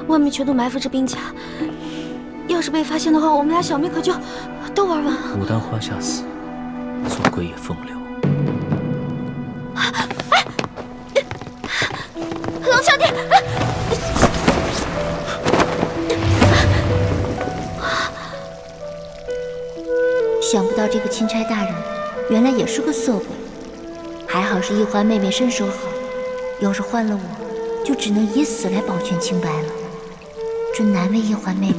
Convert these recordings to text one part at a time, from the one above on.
外面全都埋伏着兵甲，要是被发现的话，我们俩小命可就都玩完了。牡丹花下死，做鬼也风流。龙兄弟！想不到这个钦差大人原来也是个色鬼，还好是易欢妹妹身手好，要是换了我，就只能以死来保全清白了，真难为易欢妹妹。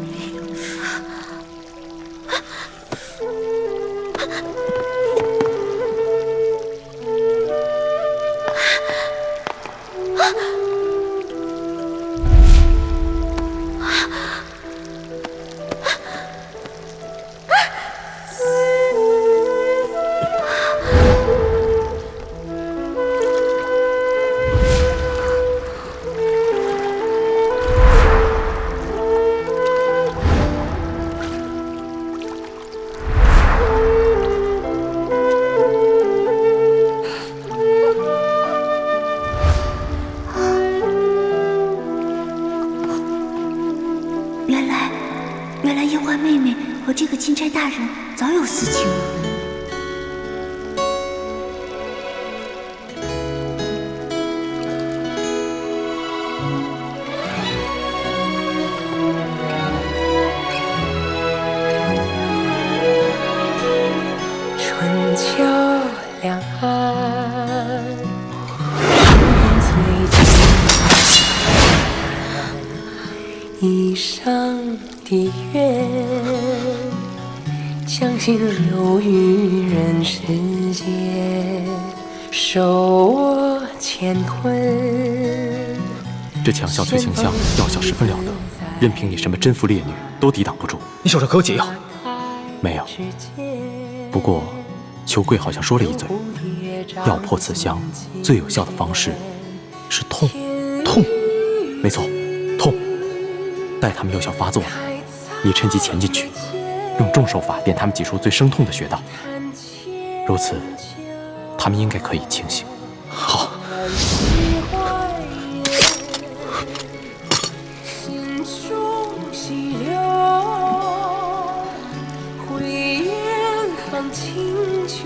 原来易欢妹妹和这个钦差大人早有私情了。春秋两岸，时光催尽，一生的愿，将心留于人世间，受我乾坤。这强效催情香药效十分了得，任凭你什么贞妇烈女都抵挡不住。你手上可有解药？没有。不过，裘贵好像说了一嘴，要破此香，最有效的方式是痛。痛，没错，痛。待他们药效发作了，你趁机潜进去，用重手法点他们几处最生痛的穴道。如此，他们应该可以清醒。好。清绝，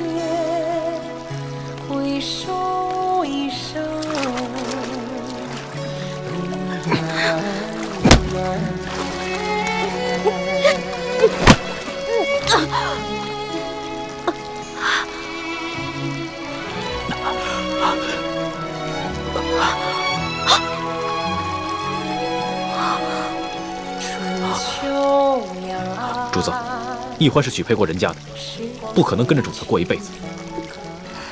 回首一生路漫主子，易欢是许配过人家的，不可能跟着主子过一辈子，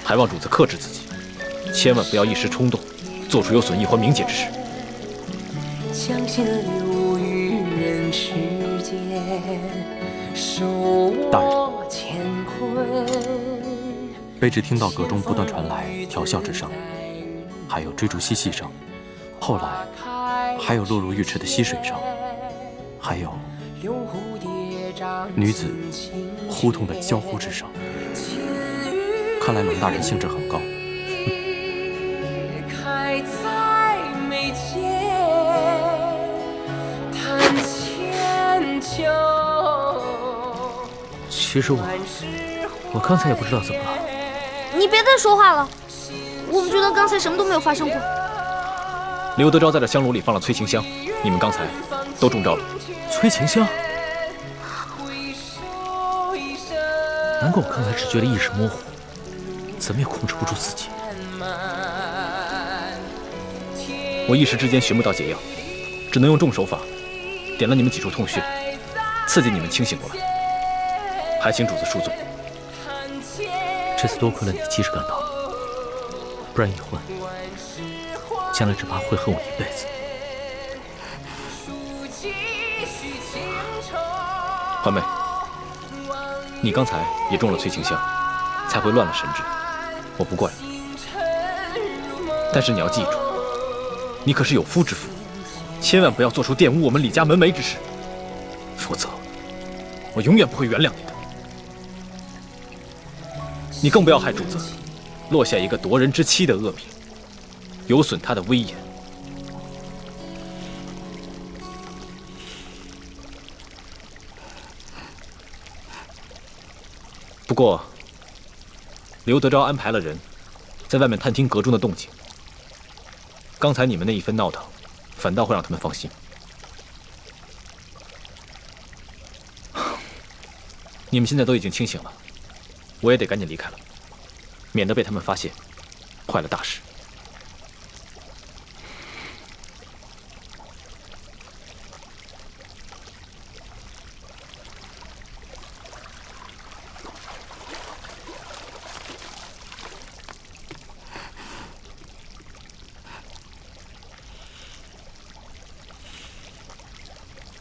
还望主子克制自己，千万不要一时冲动，做出有损易欢名节之事。将心留于人世间，受我乾坤。卑职听到阁中不断传来调笑之声，还有追逐嬉戏声，后来还有落入浴池的溪水声，还有女子呼痛的娇呼之声。看来龙大人兴致很高。开在眉间，弹千秋。其实我刚才也不知道怎么了。你别再说话了，我们觉得刚才什么都没有发生过。刘德昭在这香炉里放了催情香，你们刚才都中招了。催情香？难怪我刚才只觉得意识模糊，怎么也控制不住自己。我一时之间寻不到解药，只能用重手法点了你们几处痛穴，刺激你们清醒过来。还请主子恕罪。这次多亏了你及时赶到，不然易欢将来只怕会恨我一辈子。欢妹，你刚才也中了催情香，才会乱了神智，我不怪你。但是你要记住，你可是有夫之妇，千万不要做出玷污我们李家门楣之事，否则我永远不会原谅你的。你更不要害主子落下一个夺人之妻的恶名，有损他的威严。不过，刘德昭安排了人，在外面探听阁中的动静。刚才你们那一番闹腾，反倒会让他们放心。你们现在都已经清醒了，我也得赶紧离开了，免得被他们发现，坏了大事。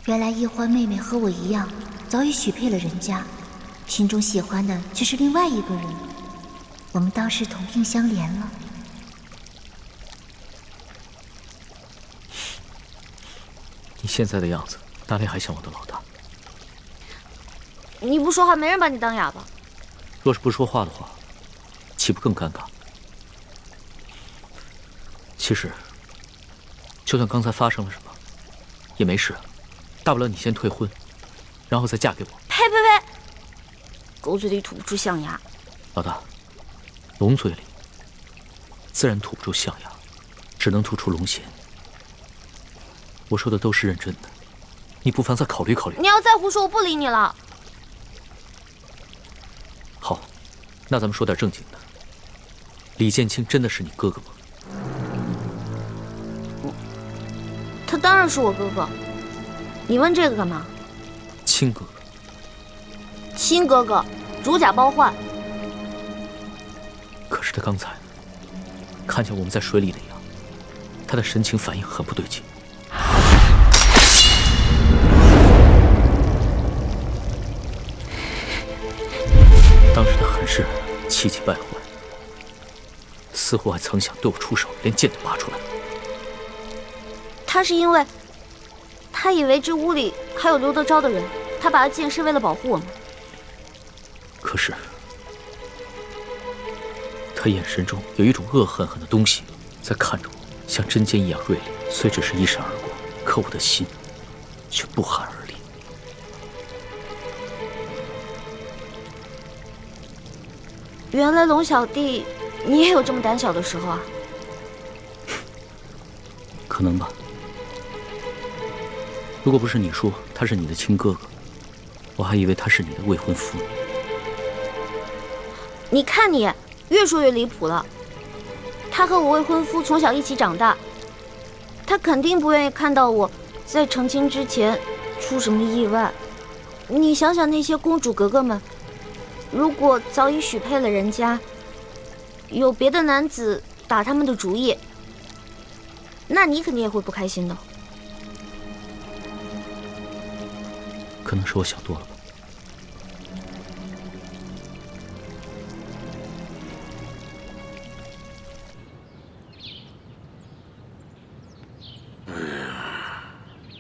原来易欢妹妹和我一样，早已许配了人家，心中喜欢的却是另外一个人。我们倒是同病相怜了。你现在的样子，哪里还像我的老大？你不说话，没人把你当哑巴。若是不说话的话，岂不更尴尬？其实，就算刚才发生了什么，也没事。大不了你先退婚，然后再嫁给我。呸呸呸！狗嘴里吐不出象牙。老大，龙嘴里自然吐不出象牙，只能吐出龙涎。我说的都是认真的，你不妨再考虑考虑。你要再胡说，我不理你了。好，那咱们说点正经的。李建清真的是你哥哥吗？他当然是我哥哥。你问这个干嘛？亲哥哥。亲哥哥，如假包换。可是他刚才看见我们在水里那样，他的神情反应很不对劲。当时他很是气急败坏，似乎还曾想对我出手，连剑都拔出来。他是因为他以为这屋里还有刘德昭的人，他拔剑是为了保护我们。可是他眼神中有一种恶狠狠的东西在看着我，像针尖一样锐利。虽只是一闪而过，可我的心却不寒而栗。原来龙小弟，你也有这么胆小的时候啊？可能吧。如果不是你说他是你的亲哥哥，我还以为他是你的未婚夫。你看你，越说越离谱了。他和我未婚夫从小一起长大，他肯定不愿意看到我在成亲之前出什么意外。你想想那些公主格格们，如果早已许配了人家，有别的男子打他们的主意，那你肯定也会不开心的。可能是我想多了吧。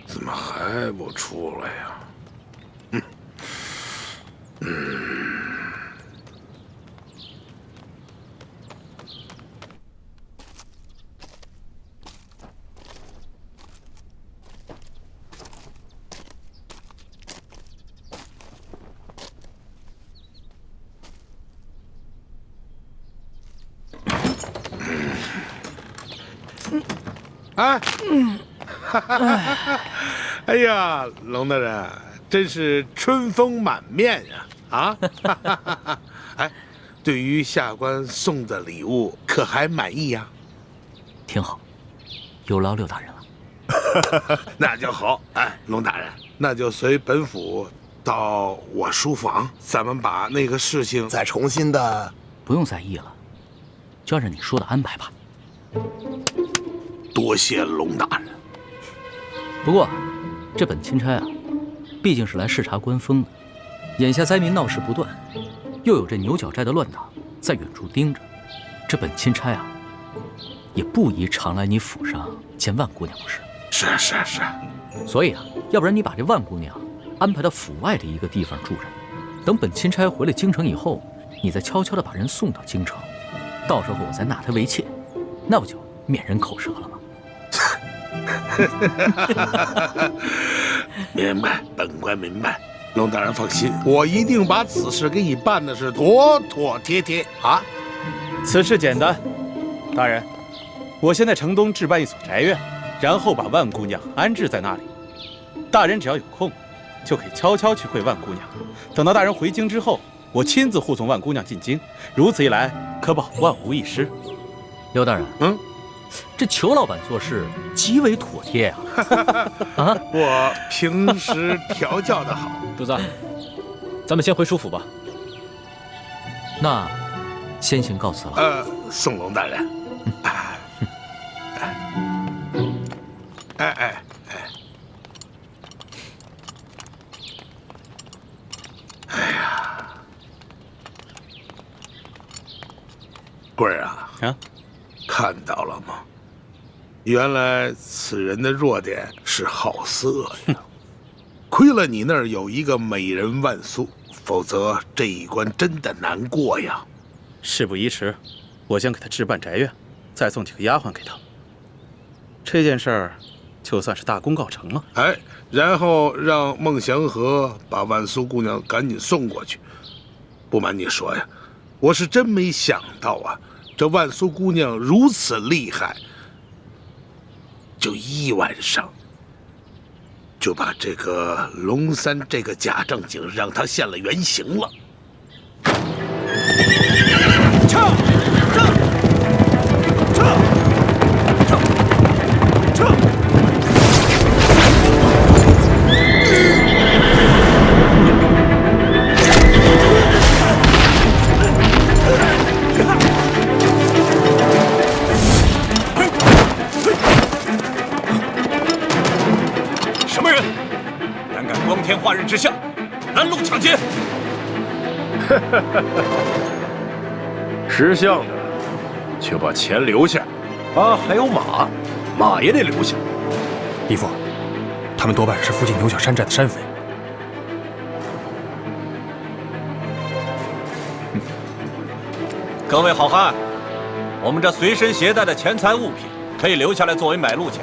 怎么还不出来呀？哎，哎呀，龙大人真是春风满面呀！啊，哎，对于下官送的礼物可还满意呀？挺好，有劳刘大人了。那就好。哎，龙大人，那就随本府到我书房，咱们把那个事情再重新的。不用在意了，就按照你说的安排吧。多谢龙大人。不过，这本钦差啊，毕竟是来视察官风的。眼下灾民闹事不断，又有这牛角寨的乱党在远处盯着，这本钦差啊，也不宜常来你府上见万姑娘，不是？是。所以啊，要不然你把这万姑娘安排到府外的一个地方住着，等本钦差回来京城以后，你再悄悄地把人送到京城，到时候我再纳她为妾，那不就免人口舌了吗？明白，本官明白。龙大人放心，我一定把此事给你办的是妥妥帖帖啊！此事简单，大人，我先在城东置办一所宅院，然后把万姑娘安置在那里。大人只要有空，就可以悄悄去会万姑娘。等到大人回京之后，我亲自护送万姑娘进京，如此一来，可保万无一失。刘大人，这裘老板做事极为妥帖呀！啊，我平时调教的好。主子，咱们先回舒府吧。那先行告辞了。宋龙大人。哎，贵儿啊，看到了吗？原来此人的弱点是好色呀！亏了你那儿有一个美人万苏，否则这一关真的难过呀。事不宜迟，我先给他置办宅院，再送几个丫鬟给他。这件事儿就算是大功告成了。哎，然后让孟祥和把万苏姑娘赶紧送过去。不瞒你说呀，我是真没想到啊，这万苏姑娘如此厉害，就一晚上就把这个龙三这个假正经让他现了原形了。撤！什么人胆敢光天化日之下拦路抢劫？识相的就把钱留下，啊，还有马，马也得留下。义父，他们多半是附近牛角山寨的山匪。各位好汉，我们这随身携带的钱财物品可以留下来作为买路钱，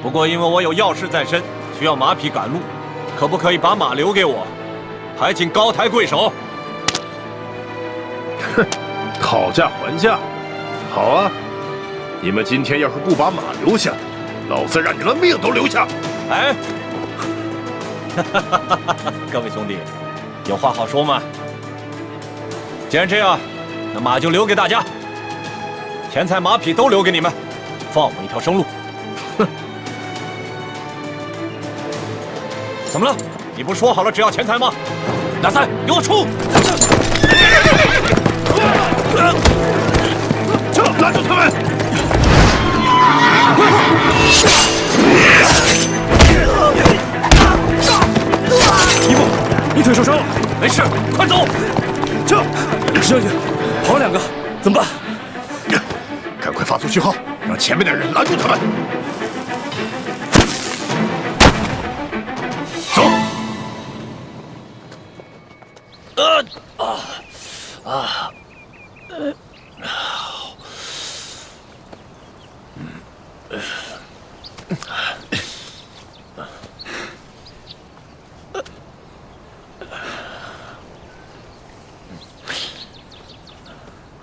不过因为我有要事在身，需要马匹赶路，可不可以把马留给我？还请高抬贵手。哼，讨价还价，好啊！你们今天要是不把马留下，老子让你们命都留下！哎，各位兄弟，有话好说吗？既然这样，那马就留给大家，钱财马匹都留给你们，放我一条生路。哼！怎么了？你不是说好了只要钱财吗？大三，给我出！拦住他们！义父，你腿受伤了，没事，快走！撤！将军，跑两个，怎么办？赶快发出讯号，让前面的人拦住他们！走！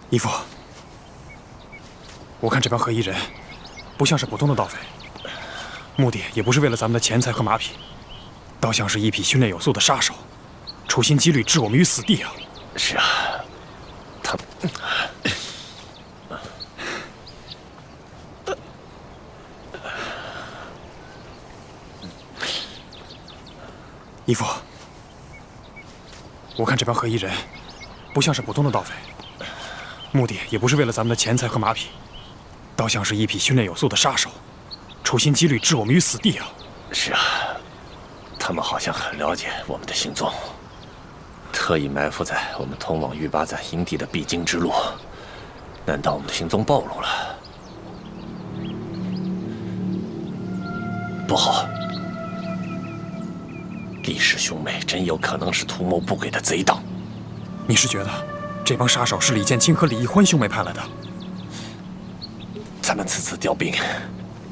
义父，我看这帮黑衣人不像是普通的盗匪，目的也不是为了咱们的钱财和马匹，倒像是一批训练有素的杀手，处心积虑置我们于死地啊！是啊，他……义父，我看这帮黑衣人不像是普通的盗匪，目的也不是为了咱们的钱财和马匹，倒像是一批训练有素的杀手，处心积虑置我们于死地啊！是啊，他们好像很了解我们的行踪，特意埋伏在我们通往玉八赞营地的必经之路。难道我们的行踪暴露了？不好！李氏兄妹真有可能是图谋不轨的贼党。你是觉得这帮杀手是李建清和李易欢兄妹派来的？咱们此次调兵，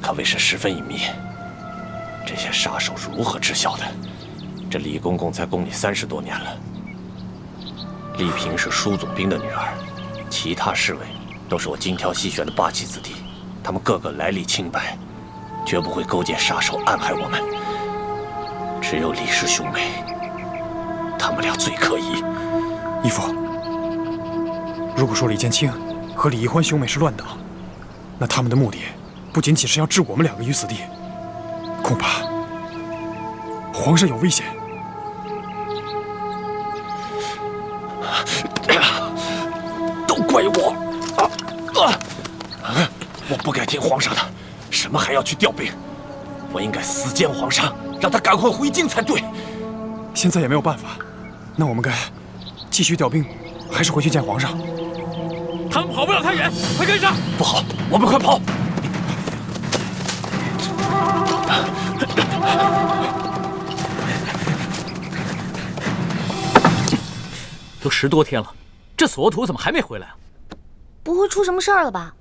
可谓是十分隐秘。这些杀手是如何知晓的？这李公公才供你30多年了。丽嫔是舒总兵的女儿，其他侍卫都是我精挑细选的霸气子弟，他们个个来历清白，绝不会勾结杀手暗害我们。只有李氏兄妹，他们俩最可疑。义父，如果说李建清和李易欢兄妹是乱党，那他们的目的不仅仅是要置我们2个于死地，恐怕皇上有危险。都怪我！我不该听皇上的，什么还要去调兵？我应该死谏皇上，让他赶快回京才对。现在也没有办法，那我们该继续调兵，还是回去见皇上？他们跑不了太远，快跟上！不好，我们快跑！都10多天了，这索图怎么还没回来啊？不会出什么事儿了吧？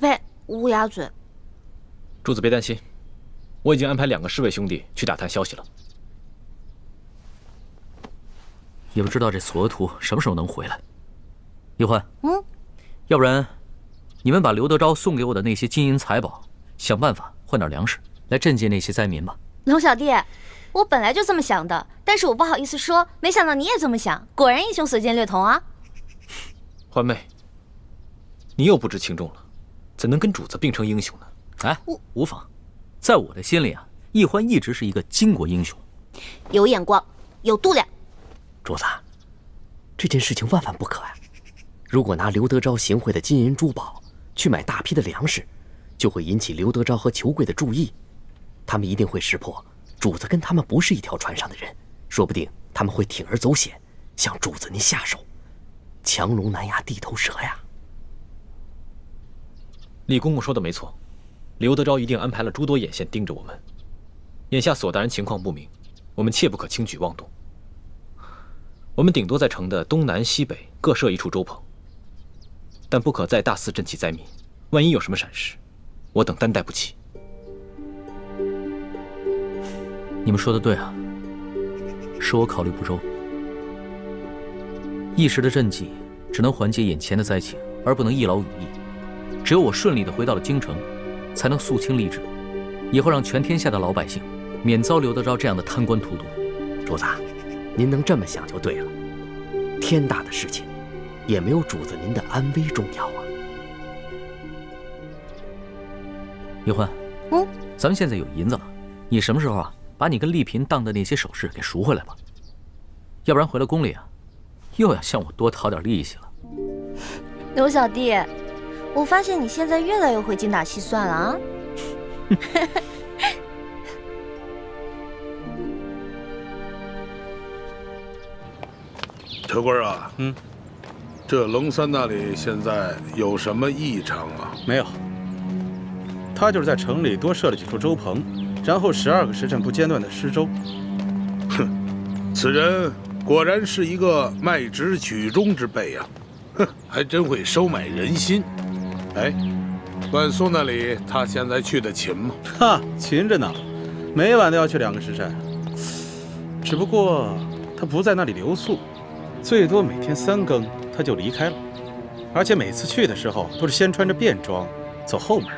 呸！乌鸦嘴！主子别担心，我已经安排2个侍卫兄弟去打探消息了。也不知道这索额图什么时候能回来。叶欢，要不然你们把刘德昭送给我的那些金银财宝，想办法换点粮食来赈济那些灾民吧。龙小弟，我本来就这么想的，但是我不好意思说，没想到你也这么想，果然英雄所见略同啊。欢妹，你又不知轻重了，怎能跟主子并称英雄呢？哎，无妨，在我的心里啊，易欢一直是一个巾帼英雄，有眼光，有度量。主子，这件事情万万不可啊！如果拿刘德昭行贿的金银珠宝去买大批的粮食，就会引起刘德昭和裘贵的注意，他们一定会识破主子跟他们不是一条船上的人，说不定他们会铤而走险，向主子您下手，强龙难压地头蛇呀！李公公说的没错，刘德昭一定安排了诸多眼线盯着我们。眼下索大人情况不明，我们切不可轻举妄动。我们顶多在城的东南西北各设一处粥棚，但不可再大肆赈济灾民，万一有什么闪失，我等担待不起。你们说的对啊，是我考虑不周。一时的赈济只能缓解眼前的灾情，而不能一劳永逸。只有我顺利地回到了京城，才能肃清吏治，以后让全天下的老百姓免遭刘德昭这样的贪官荼毒。主子，您能这么想就对了。天大的事情，也没有主子您的安危重要啊。叶欢，咱们现在有银子了，你什么时候啊，把你跟丽嫔当的那些首饰给赎回来吧，要不然回了宫里啊，又要向我多讨点利息了。刘小弟，我发现你现在越来越会精打细算了啊。车官啊，这龙三那里现在有什么异常啊？没有，他就是在城里多设了几处粥棚，然后12个时辰不间断的施粥。哼，此人果然是一个卖直举中之辈呀！哼，还真会收买人心。哎，万苏那里他现在去的勤吗？哈，勤着呢，每晚都要去2个时辰。只不过他不在那里留宿。最多每天3更他就离开了，而且每次去的时候都是先穿着便装走后门。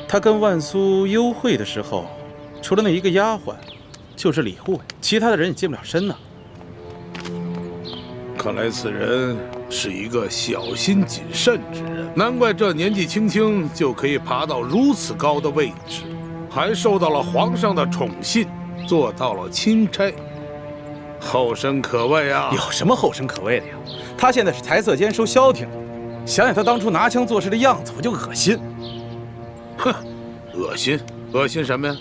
他跟万苏幽会的时候，除了那一个丫鬟，就是李护卫，其他的人也近不了身呢。看来此人是一个小心谨慎之人，难怪这年纪轻轻就可以爬到如此高的位置，还受到了皇上的宠信，做到了钦差。后生可畏啊！有什么后生可畏的呀？他现在是财色兼收消停，想想他当初拿枪做事的样子，我就恶心。哼，恶心？恶心什么呀？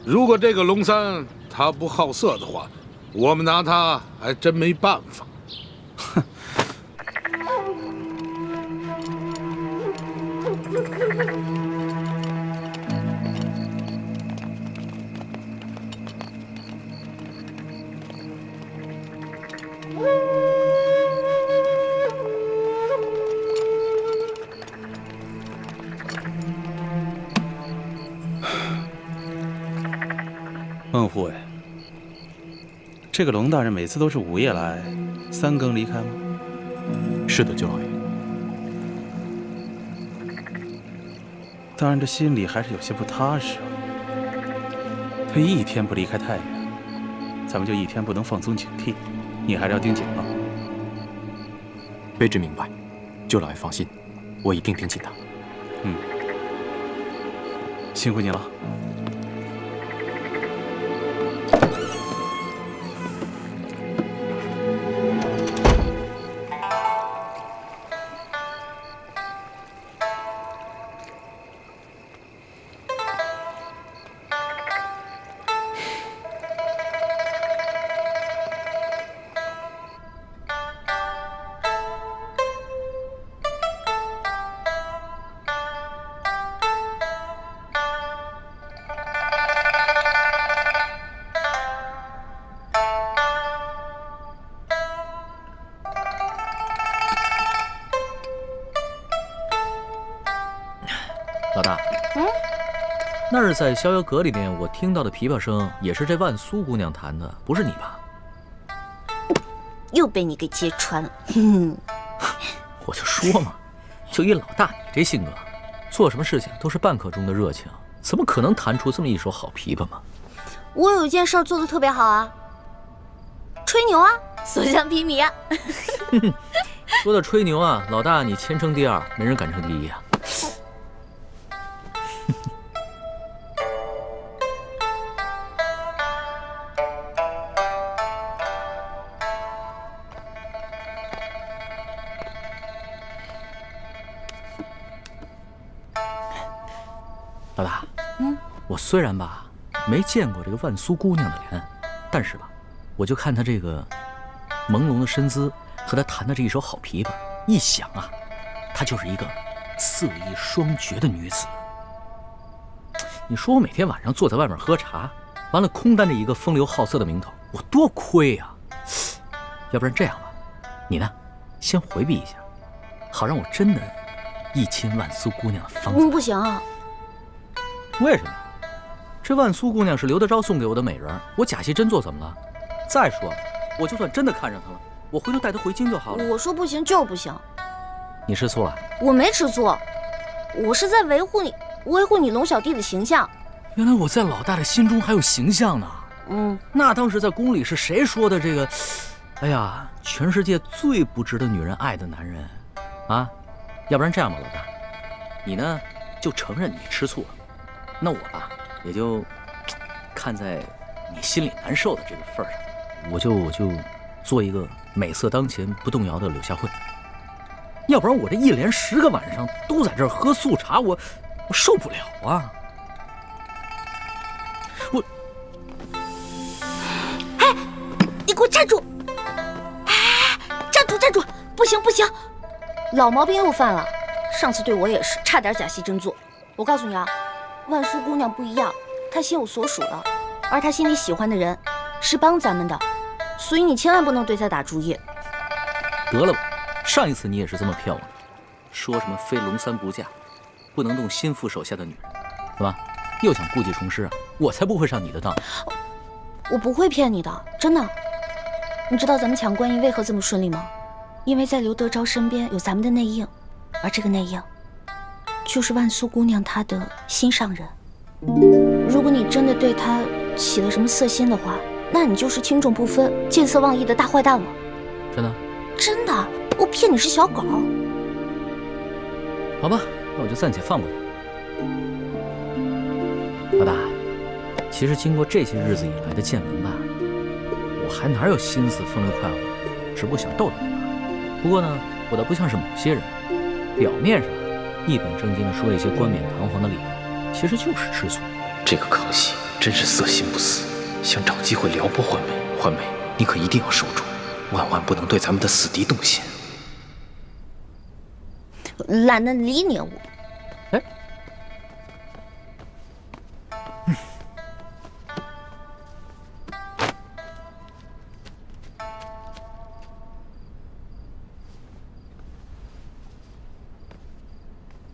如果这个龙三他不好色的话，我们拿他还真没办法。哼。孟护卫，这个龙大人每次都是午夜来，3更离开吗？是的，舅老爷。大人这心里还是有些不踏实啊。他一天不离开太原，咱们就一天不能放松警惕。你还是要盯紧了。卑职明白，舅老爷放心，我一定盯紧他。辛苦你了。老大，那是在逍遥阁里面我听到的琵琶声，也是这万苏姑娘弹的，不是你吧？又被你给揭穿了。我就说嘛，就以老大你这性格，做什么事情都是半刻钟的热情，怎么可能弹出这么一手好琵琶嘛？我有一件事做得特别好啊，吹牛啊，所向披靡啊。说到吹牛啊，老大你前程第二，没人敢称第一啊。老大，我虽然吧没见过这个万苏姑娘的脸，但是吧，我就看她这个朦胧的身姿和她弹的这一手好琵琶，一想啊，她就是一个色艺双绝的女子。你说我每天晚上坐在外面喝茶，完了空担着一个风流好色的名头，我多亏呀！要不然这样吧，你呢，先回避一下，好让我真的一亲万苏姑娘的芳草。不行啊。为什么？这万苏姑娘是刘德昭送给我的美人，我假戏真做怎么了？再说了，我就算真的看上她了，我回头带她回京就好了。我说不行就是不行。你吃醋了？我没吃醋，我是在维护你龙小弟的形象。原来我在老大的心中还有形象呢。那当时在宫里是谁说的这个？哎呀，全世界最不值得女人爱的男人，啊！要不然这样吧，老大，你呢就承认你吃醋了。那我吧，也就看在你心里难受的这个份上，我就做一个美色当前不动摇的柳下惠。要不然我这一连10个晚上都在这儿喝素茶，我受不了啊！哎，你给我站住！哎，站住！不行，老毛病又犯了。上次对我也是，差点假戏真做。我告诉你啊。万苏姑娘不一样，她心有所属了，而她心里喜欢的人是帮咱们的，所以你千万不能对她打主意。得了吧，上一次你也是这么骗我的，说什么非龙三不嫁，不能动心腹手下的女人，是吧？又想故技重施啊！我才不会上你的当。我不会骗你的，真的。你知道咱们抢官印为何这么顺利吗？因为在刘德昭身边有咱们的内应，而这个内应就是万苏姑娘她的心上人。如果你真的对她起了什么色心的话，那你就是轻重不分、见色忘义的大坏蛋了。真的？真的，我骗你是小狗。好吧，那我就暂且放过你。老大，其实经过这些日子以来的见闻吧，我还哪有心思风流快活，只不过想逗逗你吧。不过呢，我倒不像是某些人，表面上一本正经的说一些冠冕堂皇的理由，其实就是吃醋。这个康熙真是色心不死，想找机会撩拨欢梅。欢梅，你可一定要守住，万万不能对咱们的死敌动心。懒得理你我。哎，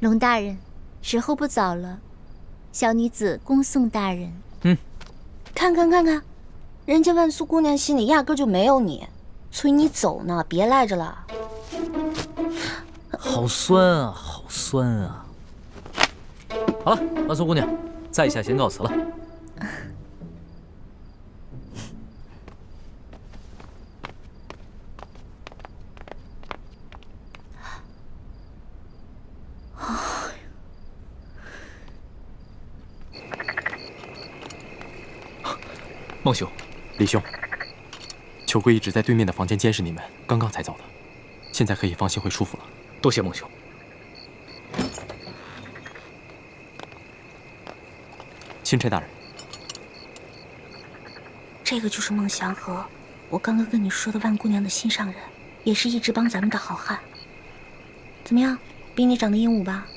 龙大人，时候不早了，小女子恭送大人。看看，人家万苏姑娘心里压根就没有你，催你走呢，别赖着了。好酸啊，好酸啊！好了，万苏姑娘，在下先告辞了。孟兄，李兄，裘贵一直在对面的房间监视你们，刚刚才走的，现在可以放心回舒府了。多谢孟兄。钦差大人，这个就是孟祥和，我刚刚跟你说的万姑娘的心上人，也是一直帮咱们的好汉。怎么样，比你长得英武吧？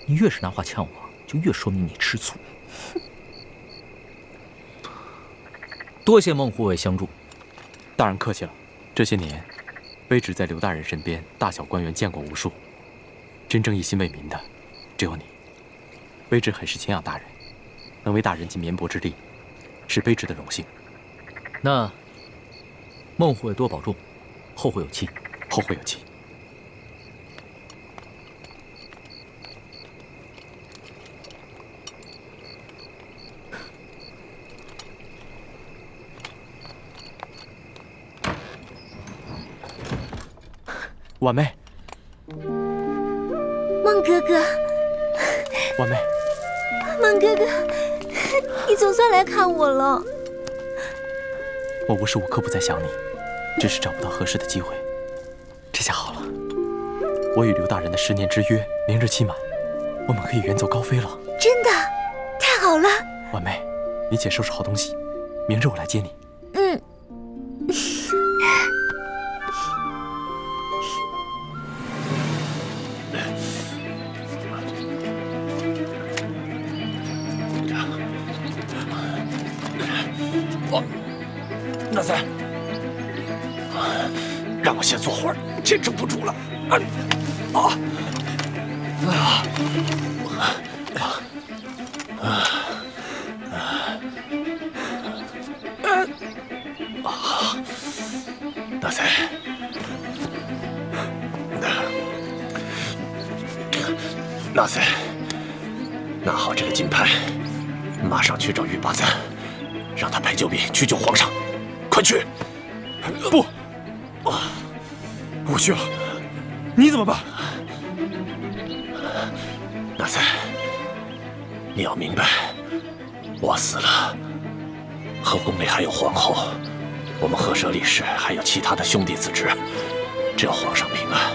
你越是拿话呛我，就越说明你吃醋。多谢孟护卫相助。大人客气了。这些年，卑职在刘大人身边，大小官员见过无数，真正一心为民的，只有你。卑职很是敬仰大人，能为大人尽绵薄之力，是卑职的荣幸。那孟护卫多保重，后会有期。后会有期。婉妹，孟哥哥，婉妹，孟哥哥，你总算来看我了。我无时无刻不在想你，只是找不到合适的机会。这下好了，我与刘大人的10年之约明日期满，我们可以远走高飞了。真的，太好了。婉妹，你且收拾好东西，明日我来接你。嗯。那三，让我先坐会儿，坚持不住了。那三，那三，拿好这个金牌，马上去找玉八赞，让他派救兵去救皇上。快去！不，我去了，你怎么办？那三，你要明白，我死了，和宫内还有皇后，我们赫舍李氏还有其他的兄弟子侄，只要皇上平安，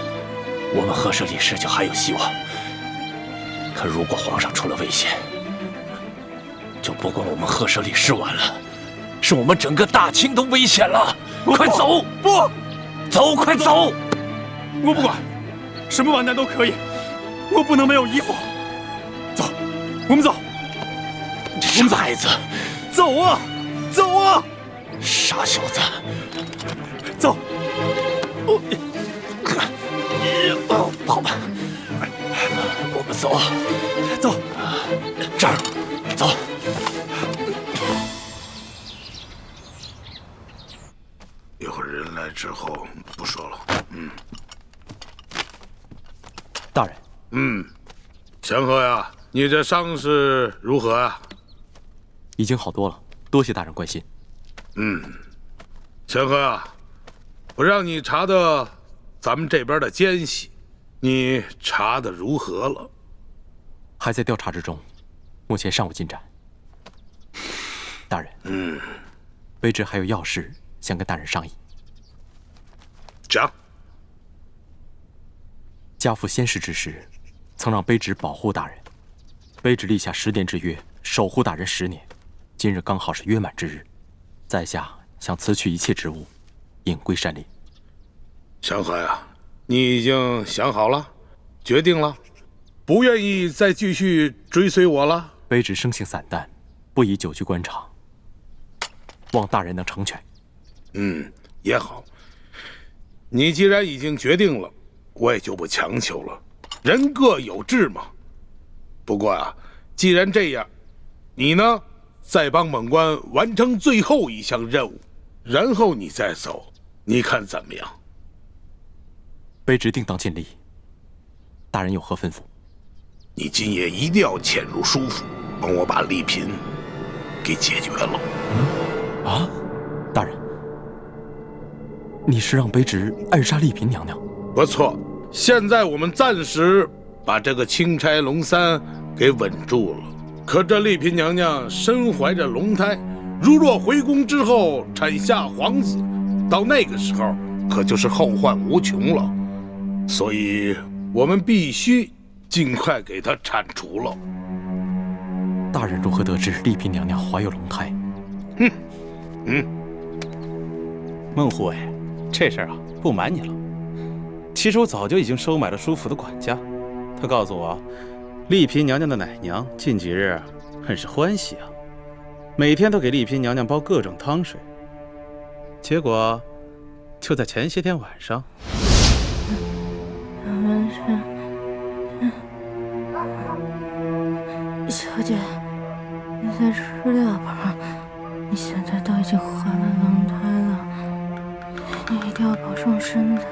我们赫舍李氏就还有希望。可如果皇上出了危险，就不光我们赫舍李氏完了。是我们整个大清都危险了！快走！不，走，快走！我不管，什么完蛋都可以，我不能没有衣服。走，我们走。这傻孩子，走啊，走啊！傻小子，走。跑吧，我们走，走，这儿，走。一会儿人来之后不说了。大人。祥和呀，你这伤势如何啊？已经好多了，多谢大人关心。祥和啊，我让你查的咱们这边的奸细，你查的如何了？还在调查之中，目前尚无进展。大人，卑职还有要事想跟大人商议。讲。家父先世之时，曾让卑职保护大人，卑职立下10年之约，守护大人10年。今日刚好是约满之日，在下想辞去一切职务，隐归山林。祥和呀，你已经想好了，决定了，不愿意再继续追随我了？卑职生性散淡，不宜久居官场，望大人能成全。也好。你既然已经决定了，我也就不强求了，人各有志嘛。不过啊，既然这样，你呢，再帮本官完成最后一项任务，然后你再走，你看怎么样？卑职定当尽力。大人有何吩咐？你今夜一定要潜入书府，帮我把丽嫔给解决了。啊，大人，你是让卑职暗杀丽嫔娘娘？不错，现在我们暂时把这个钦差龙三给稳住了。可这丽嫔娘娘身怀着龙胎，如若回宫之后产下皇子，到那个时候可就是后患无穷了。所以我们必须尽快给她铲除了。大人如何得知丽嫔娘娘怀有龙胎？孟护卫，这事儿啊，不瞒你了。其实我早就已经收买了书府的管家，他告诉我，丽嫔娘娘的奶娘近几日很是欢喜啊，每天都给丽嫔娘娘煲各种汤水。结果，就在前些天晚上，小姐，你再吃点吧。你现在都已经怀了龙胎了，你一定要保重身体。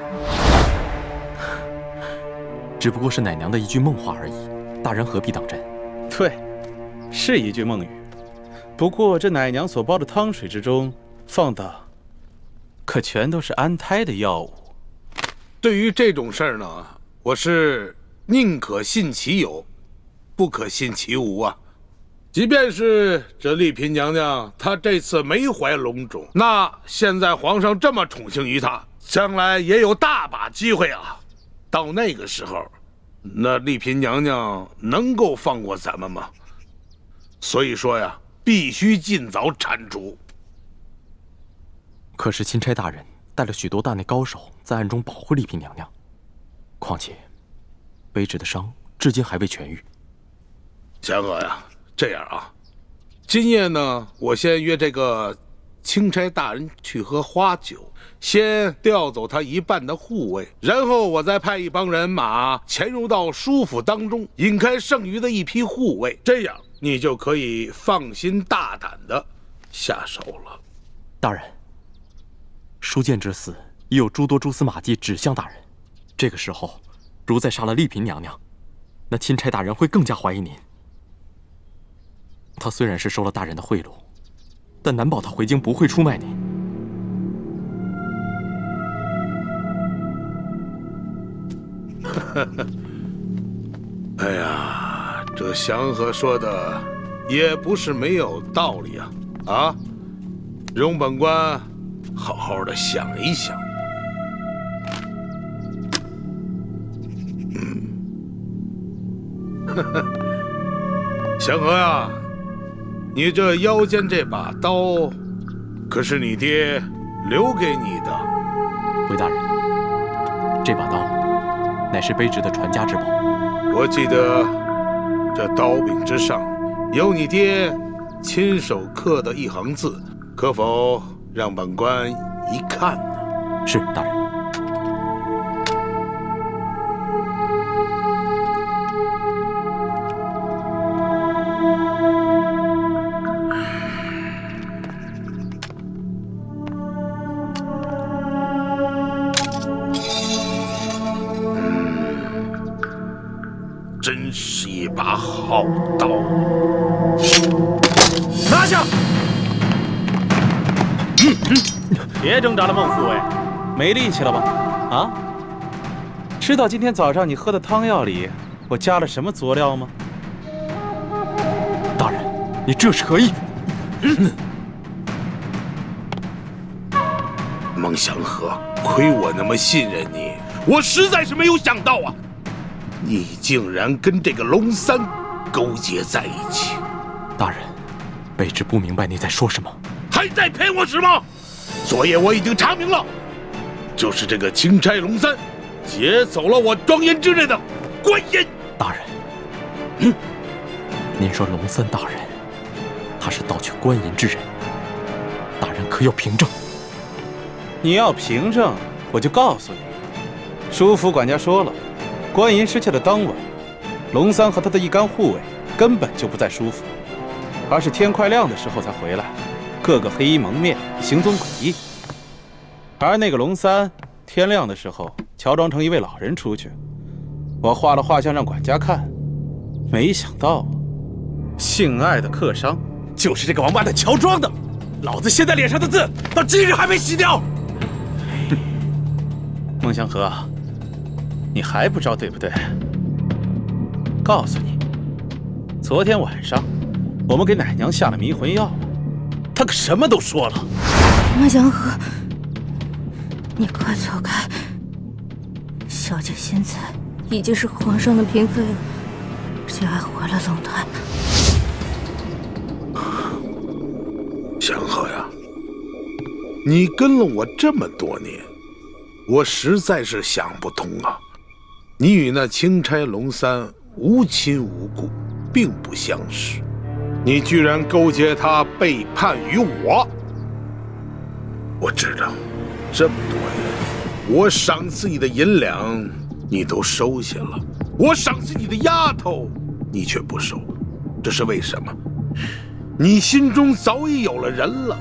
只不过是奶娘的一句梦话而已，大人何必当真？对，是一句梦语。不过这奶娘所煲的汤水之中放的，可全都是安胎的药物。对于这种事儿呢，我是宁可信其有，不可信其无啊。即便是这丽嫔娘娘她这次没怀龙种，那现在皇上这么宠幸于她，将来也有大把机会啊。到那个时候，那丽嫔娘娘能够放过咱们吗？所以说呀，必须尽早铲除。可是钦差大人带了许多大内高手在暗中保护丽嫔娘娘，况且卑职的伤至今还未痊愈。祥娥呀，这样啊，今夜呢，我先约这个钦差大人去喝花酒，先调走他一半的护卫，然后我再派一帮人马潜入到书府当中，引开剩余的一批护卫，这样你就可以放心大胆的下手了。大人，书剑之死已有诸多蛛丝马迹指向大人，这个时候如再杀了丽嫔娘娘，那钦差大人会更加怀疑您。他虽然是收了大人的贿赂，但难保他回京不会出卖您。哎呀，这祥和说的也不是没有道理啊！啊，容本官好好的想一想。祥和呀，你这腰间这把刀，可是你爹留给你的。回大人，这把刀乃是卑职的传家之宝。我记得这刀柄之上有你爹亲手刻的一行字，可否让本官一看呢？是，大人。真是一把好刀！拿下！别挣扎了，孟护卫，没力气了吧？啊？知道今天早上你喝的汤药里我加了什么佐料吗？大人，你这是何意？孟祥和，亏我那么信任你，我实在是没有想到啊！你竟然跟这个龙三勾结在一起！大人，卑职不明白你在说什么。还在骗我什么？昨夜我已经查明了，就是这个钦差龙三劫走了我庄严之内的观音。大人，您说龙三大人，他是盗取观音之人，大人可有凭证？你要凭证，我就告诉你。书府管家说了，观音失窃的当晚，龙三和他的一干护卫根本就不在书府，而是天快亮的时候才回来，个个黑衣蒙面，行踪诡异。而那个龙三，天亮的时候乔装成一位老人出去，我画了画像让管家看，没想到性爱的客商就是这个王八蛋乔装的，老子现在脸上的字到今日还没洗掉。孟祥和，你还不知道对不对？告诉你，昨天晚上我们给奶娘下了迷魂药，她可什么都说了。孟祥和，你快走开！小姐现在已经是皇上的嫔妃了，而且还回了龙台。祥和呀，你跟了我这么多年，我实在是想不通啊！你与那钦差龙三无亲无故，并不相识，你居然勾结他背叛于我！我知道，这么多年，我赏赐你的银两，你都收下了；我赏赐你的丫头，你却不收，这是为什么？你心中早已有了人了，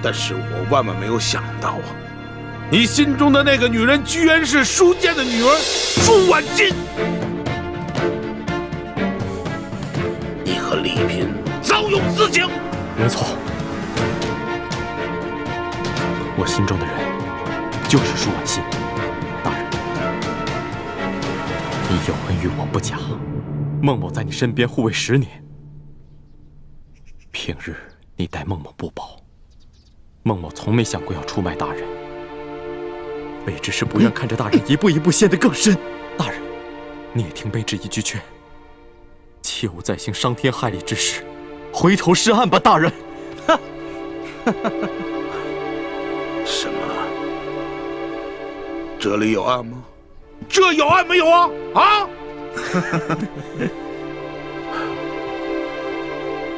但是我万万没有想到啊，你心中的那个女人居然是舒剑的女儿舒婉金。你和丽嫔早有私情。没错，我心中的人就是舒婉心。大人，你有恩于我不假，孟某在你身边护卫10年。平日你待孟某不薄，孟某从没想过要出卖大人，卑职是不愿看着大人一步一步陷得更深。大人，你也听卑职一句劝，切勿再行伤天害理之事，回头是岸吧，大人。什么？这里有案吗？这有案没有啊？啊！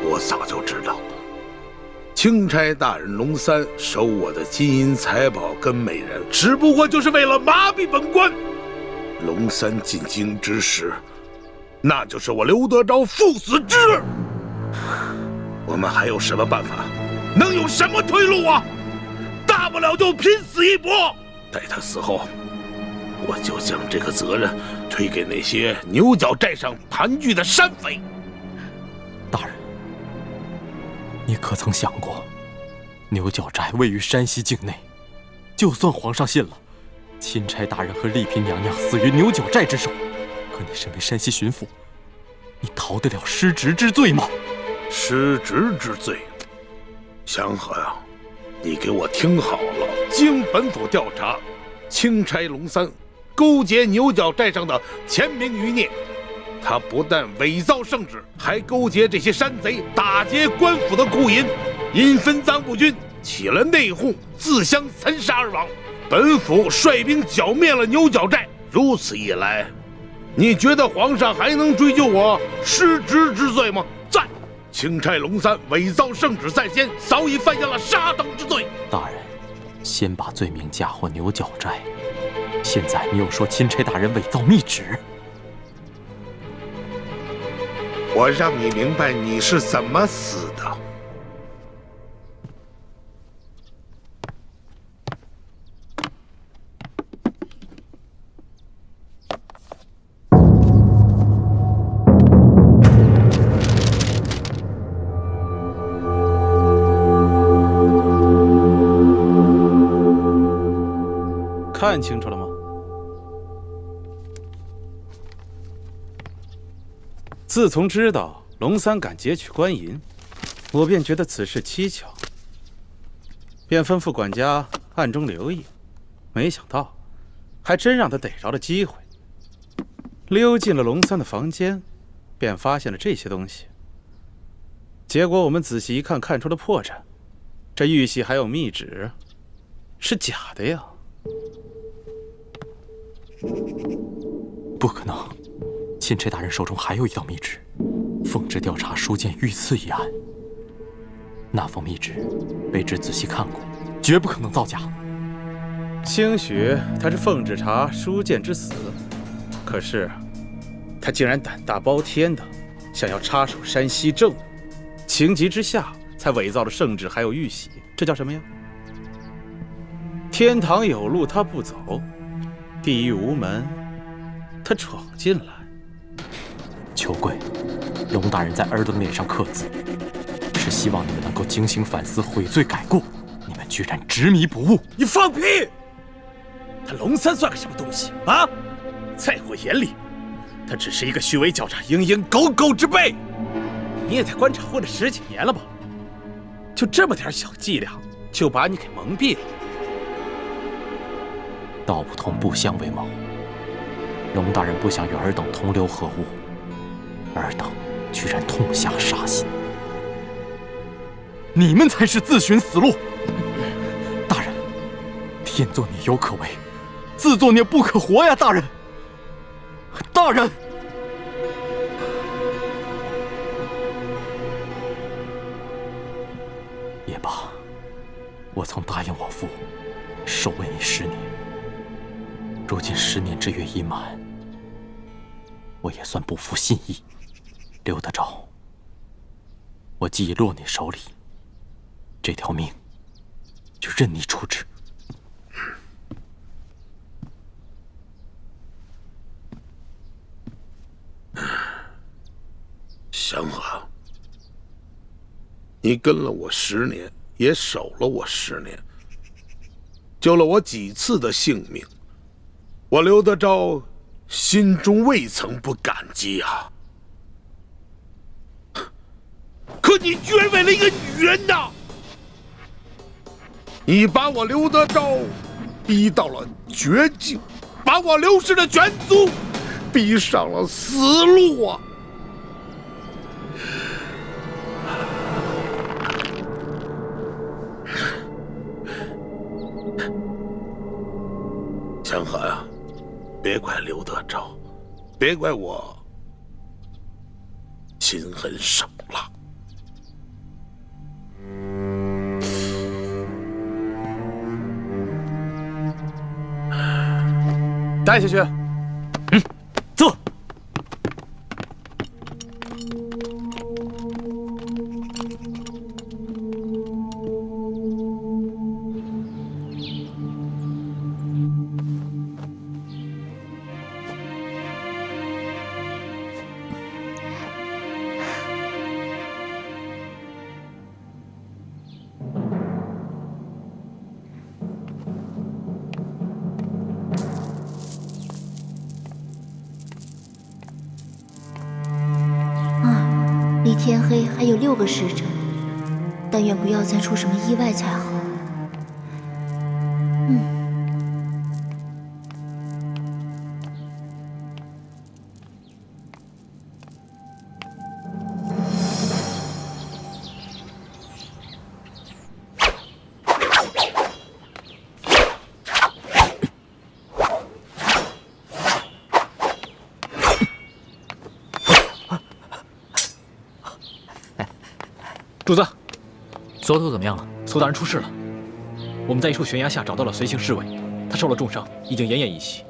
我早就知道了，钦差大人龙三收我的金银财宝跟美人，只不过就是为了麻痹本官。龙三进京之时，那就是我刘德昭赴死之日。我们还有什么办法？能有什么退路啊？大不了就拼死一搏。待他死后，我就将这个责任推给那些牛角寨上盘踞的山匪。大人，你可曾想过，牛角寨位于山西境内，就算皇上信了，钦差大人和丽嫔娘娘死于牛角寨之手，可你身为山西巡抚，你逃得了失职之罪吗？失职之罪，祥和呀，你给我听好了，经本府调查，钦差龙三勾结牛角寨上的前明余孽，他不但伪造圣旨，还勾结这些山贼打劫官府的库银，因分赃不均，起了内讧，自相残杀而亡。本府率兵剿灭了牛角寨，如此一来，你觉得皇上还能追究我失职之罪吗？在钦差龙三伪造圣旨在先，早已犯下了杀等之罪。大人，先把罪名嫁祸牛角寨，现在你又说钦差大人伪造密旨，我让你明白你是怎么死的。看清楚了吗？自从知道龙三敢劫取官银，我便觉得此事蹊跷，便吩咐管家暗中留意。没想到，还真让他逮着了机会。溜进了龙三的房间，便发现了这些东西。结果我们仔细一看，看出了破绽，这玉玺还有密旨，是假的呀！不可能，钦差大人手中还有一道密旨，奉旨调查书剑遇刺一案。那封密旨，卑职仔细看过，绝不可能造假。兴许他是奉旨查书剑之死，可是他竟然胆大包天的想要插手山西政务，情急之下才伪造了圣旨，还有玉玺，这叫什么呀？天堂有路他不走，地狱无门他闯进来。求贵，龙大人在儿子的脸上刻字，是希望你们能够警醒反思，悔罪改过。你们居然执迷不悟！你放屁！他龙三算个什么东西啊？在我眼里，他只是一个虚伪狡诈、蝇营狗苟之辈。你也在官场混了10几年了吧？就这么点小伎俩，就把你给蒙蔽了。道不同不相为谋。龙大人不想与尔等同流合污，尔等居然痛下杀心。你们才是自寻死路！大人，天作孽犹可为，自作孽不可活呀！大人，大人。也罢，我曾答应我父，守卫你10年。如今10年之约已满，我也算不负信义。刘德昭，我既已落你手里，这条命就任你处置。祥和，你跟了我10年，也守了我10年，救了我几次的性命，我刘德昭心中未曾不感激啊！可你居然为了一个女人呐！你把我刘德昭逼到了绝境，把我刘氏的全族逼上了死路啊！祥和啊，别怪刘德昭，别怪我心狠手辣。带下去。走。离天黑还有6个时辰，但愿不要再出什么意外才好。主子，索头怎么样了？索大人出事了。我们在一处悬崖下找到了随行侍卫，他受了重伤，已经奄奄一息。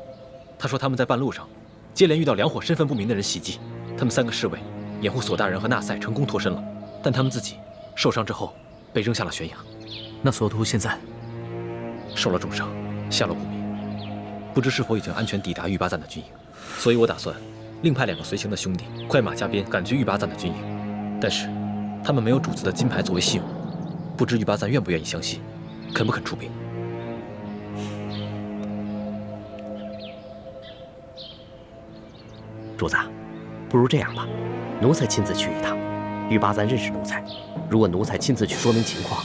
他说他们在半路上接连遇到2伙身份不明的人袭击，他们3个侍卫掩护索大人和纳赛成功脱身了，但他们自己受伤之后被扔下了悬崖。那索头现在受了重伤，下落不明，不知是否已经安全抵达玉巴赞的军营。所以我打算另派2个随行的兄弟快马加鞭赶去玉巴赞的军营，但是他们没有主子的金牌作为信物，不知玉巴赞愿不愿意相信，肯不肯出兵？主子，不如这样吧，奴才亲自去一趟。玉巴赞认识奴才，如果奴才亲自去说明情况，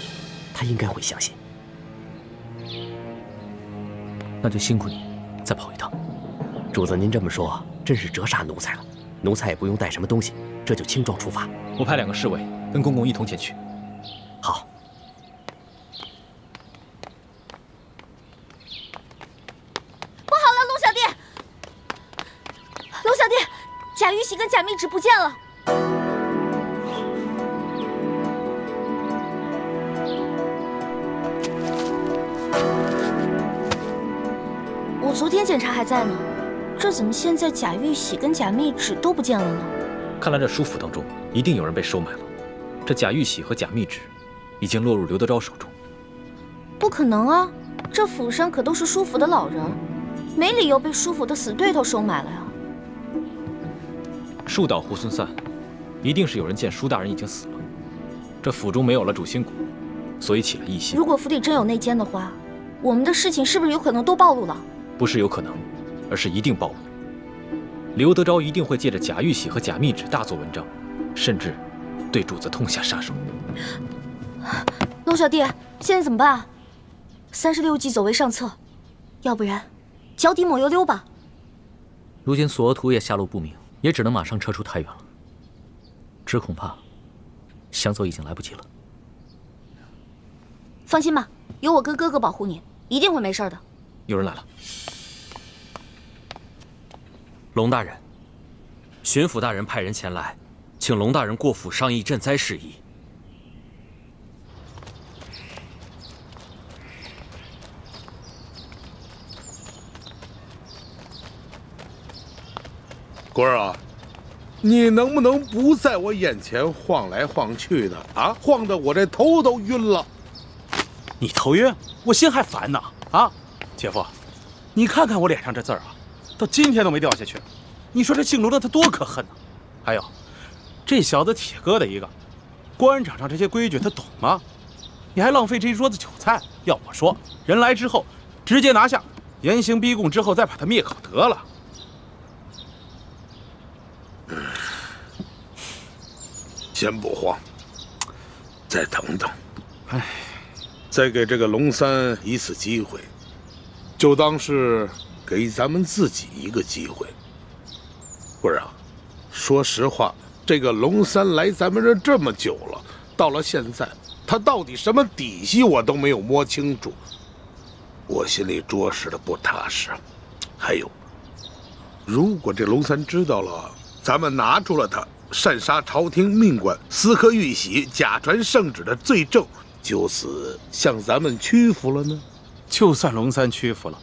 他应该会相信。那就辛苦你再跑一趟。主子您这么说，真是折煞奴才了。奴才也不用带什么东西，这就轻装出发。我派2个侍卫跟公公一同前去。好。不好了，龙小弟！龙小弟，贾玉玺跟贾密旨不见了。我昨天检查还在呢，这怎么现在贾玉玺跟贾密旨都不见了呢？看来这书府当中一定有人被收买了。这贾玉玺和贾密旨已经落入刘德昭手中。不可能啊！这府上可都是舒府的老人，没理由被舒府的死对头收买了呀。树倒猢狲散，一定是有人见舒大人已经死了，这府中没有了主心骨，所以起了异心。如果府里真有内奸的话，我们的事情是不是有可能都暴露了？不是有可能，而是一定暴露。刘德昭一定会借着贾玉玺和贾密旨大做文章，甚至对主子痛下杀手。龙小弟，现在怎么办啊？36计走为上策，要不然脚底抹油溜吧。如今索额图也下落不明，也只能马上撤出太原了。只恐怕想走已经来不及了。放心吧，有我跟哥哥保护你，一定会没事的。有人来了。龙大人，巡抚大人派人前来，请龙大人过府商议赈灾事宜。官儿啊，你能不能不在我眼前晃来晃去的啊？晃得我这头都晕了。你头晕，我心还烦呢。啊，姐夫，你看看我脸上这字儿啊，到今天都没掉下去。你说这姓龙的他多可恨呢！还有，这小子铁疙瘩一个，官场上这些规矩他懂吗？你还浪费这一桌子酒菜。要我说，人来之后直接拿下，严刑逼供之后再把他灭口得了。先不慌，再等等。哎，再给这个龙三一次机会，就当是给咱们自己一个机会。不是啊，说实话，这个龙三来咱们这这么久了，到了现在，他到底什么底细我都没有摸清楚，我心里着实的不踏实。还有，如果这龙三知道了，咱们拿出了他擅杀朝廷命官、私刻玉玺、假传圣旨的罪证，就此向咱们屈服了呢？就算龙三屈服了，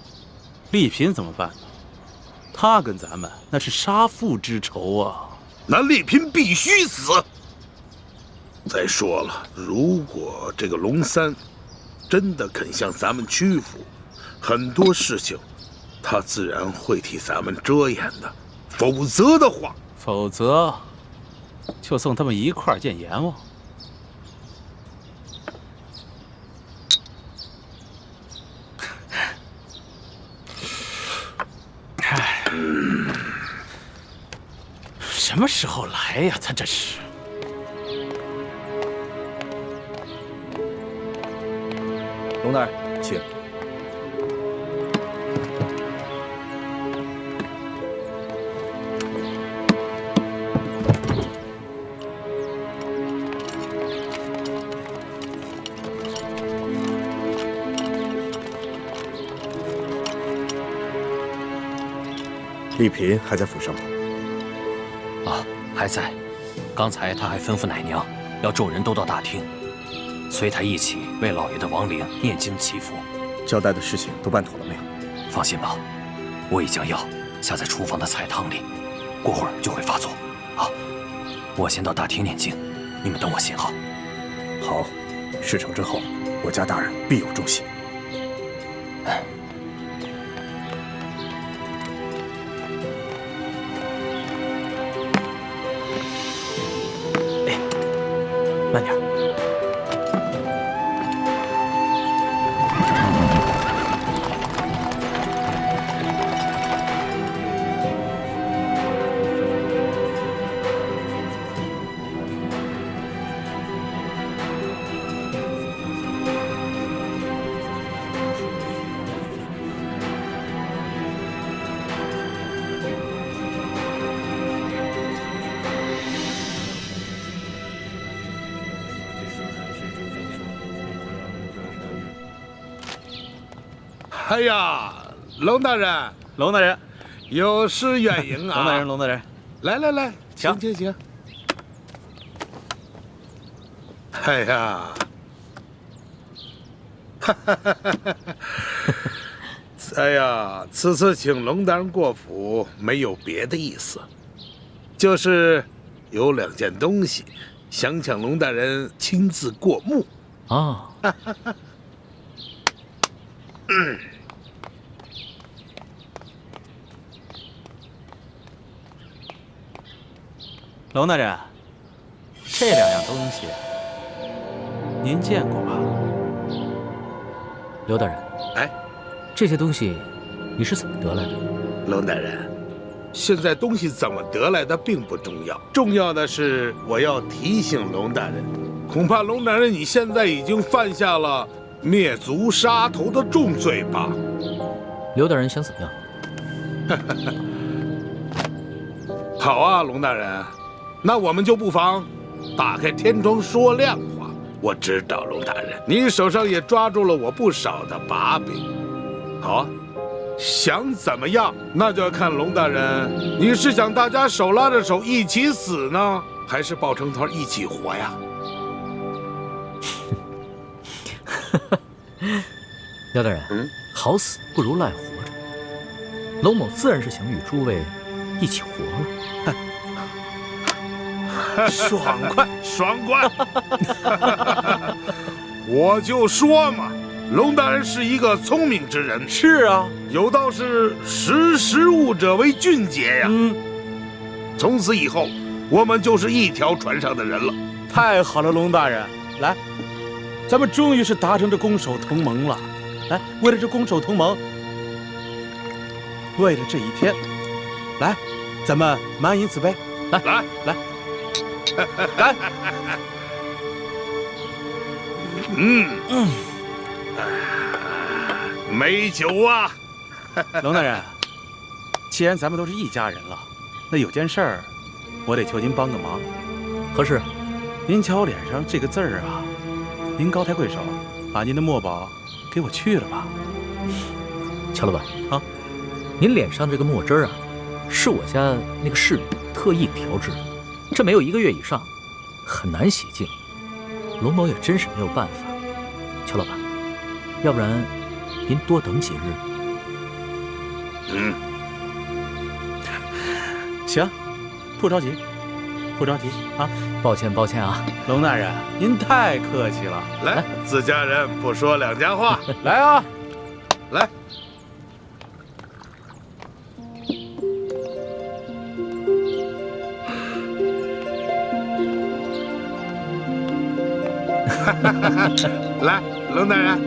丽嫔怎么办呢？他跟咱们那是杀父之仇啊！那丽嫔必须死。再说了，如果这个龙三真的肯向咱们屈服，很多事情他自然会替咱们遮掩的。否则的话，就送他们一块儿见阎王。唉，什么时候来呀？他这是。龙大人，请。丽嫔还在府上吗？啊，还在。刚才他还吩咐奶娘，要众人都到大厅，随他一起为老爷的亡灵念经祈福。交代的事情都办妥了没有？放心吧，我已将药下在厨房的菜汤里，过会儿就会发作。啊，我先到大厅念经，你们等我信号。好，事成之后，我家大人必有重喜。慢点。哎呀，龙大人，龙大人，有失远迎啊！龙大人，龙大人，来，请。哎呀，哎呀，此次请龙大人过府，没有别的意思，就是有2件东西想请龙大人亲自过目。哦。龙大人，这2样东西您见过吧？刘大人，哎，这些东西你是怎么得来的？龙大人，现在东西怎么得来的并不重要，重要的是我要提醒龙大人，恐怕龙大人你现在已经犯下了灭族杀头的重罪吧？刘大人想怎么样？好啊，龙大人，那我们就不妨打开天窗说亮话。我知道，龙大人，你手上也抓住了我不少的把柄。好啊，想怎么样，那就要看龙大人，你是想大家手拉着手一起死呢，还是抱成团一起活呀？廖大人，好死不如赖活着。龙某自然是想与诸位一起活了。爽快，爽快！我就说嘛，龙大人是一个聪明之人。是啊，有道是识时务者为俊杰呀。从此以后，我们就是一条船上的人了。太好了，龙大人，来，咱们终于是达成这攻守同盟了。来，为了这攻守同盟，为了这一天，来，咱们满饮此杯。来，来。来，美酒啊！龙大人，既然咱们都是一家人了，那有件事儿，我得求您帮个忙。何事？您瞧我脸上这个字儿啊，您高抬贵手，把您的墨宝给我去了吧。乔老板啊，您脸上这个墨汁儿啊，是我家那个侍女特意调制的。这没有1个月以上，很难洗净。龙某也真是没有办法。乔老板，要不然您多等几日。行，不着急，不着急啊。抱歉，抱歉啊，龙大人，您太客气了。来，自家人不说两家话。来啊，来。来，龙大人，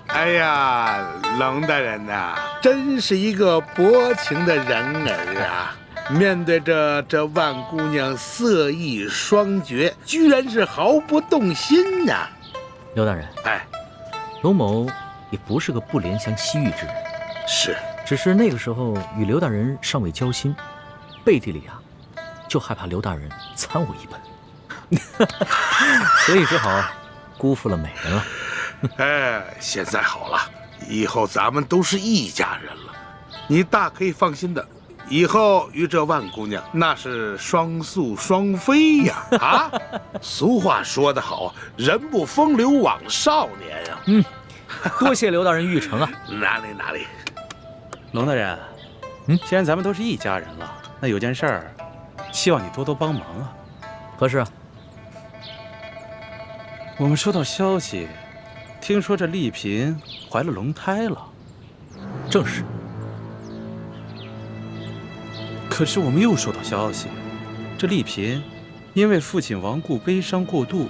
哎呀，龙大人呐，真是一个薄情的人儿啊！面对着这万姑娘色艺双绝，居然是毫不动心呐！刘大人，哎，龙某也不是个不怜香惜玉之人，是，只是那个时候与刘大人尚未交心，背地里啊，就害怕刘大人参我一本，所以只好辜负了美人了。哎，现在好了，以后咱们都是一家人了，你大可以放心的，以后与这万姑娘那是双宿双飞呀！啊，俗话说得好，人不风流枉少年呀。多谢刘大人玉成啊。哪里哪里。龙大人，既然咱们都是一家人了，那有件事儿，希望你多多帮忙啊。何事啊？我们收到消息，听说这丽嫔怀了龙胎了。正是。可是我们又收到消息，这丽嫔因为父亲亡故悲伤过度，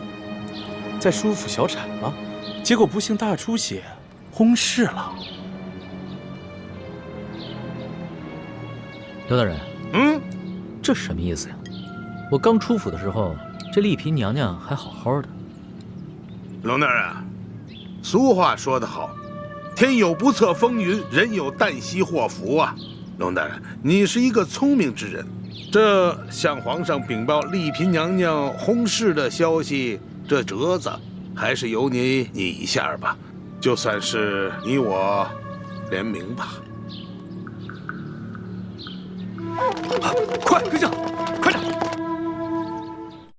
在舒府小产了，结果不幸大出血，轰逝了。刘大人，这什么意思呀？我刚出府的时候，这丽嫔娘娘还好好的，龙大人，俗话说得好，天有不测风云，人有旦夕祸福啊。龙大人，你是一个聪明之人，这向皇上禀报丽嫔娘娘薨逝的消息，这折子还是由你拟一下吧，就算是你我联名吧。快，阁下，快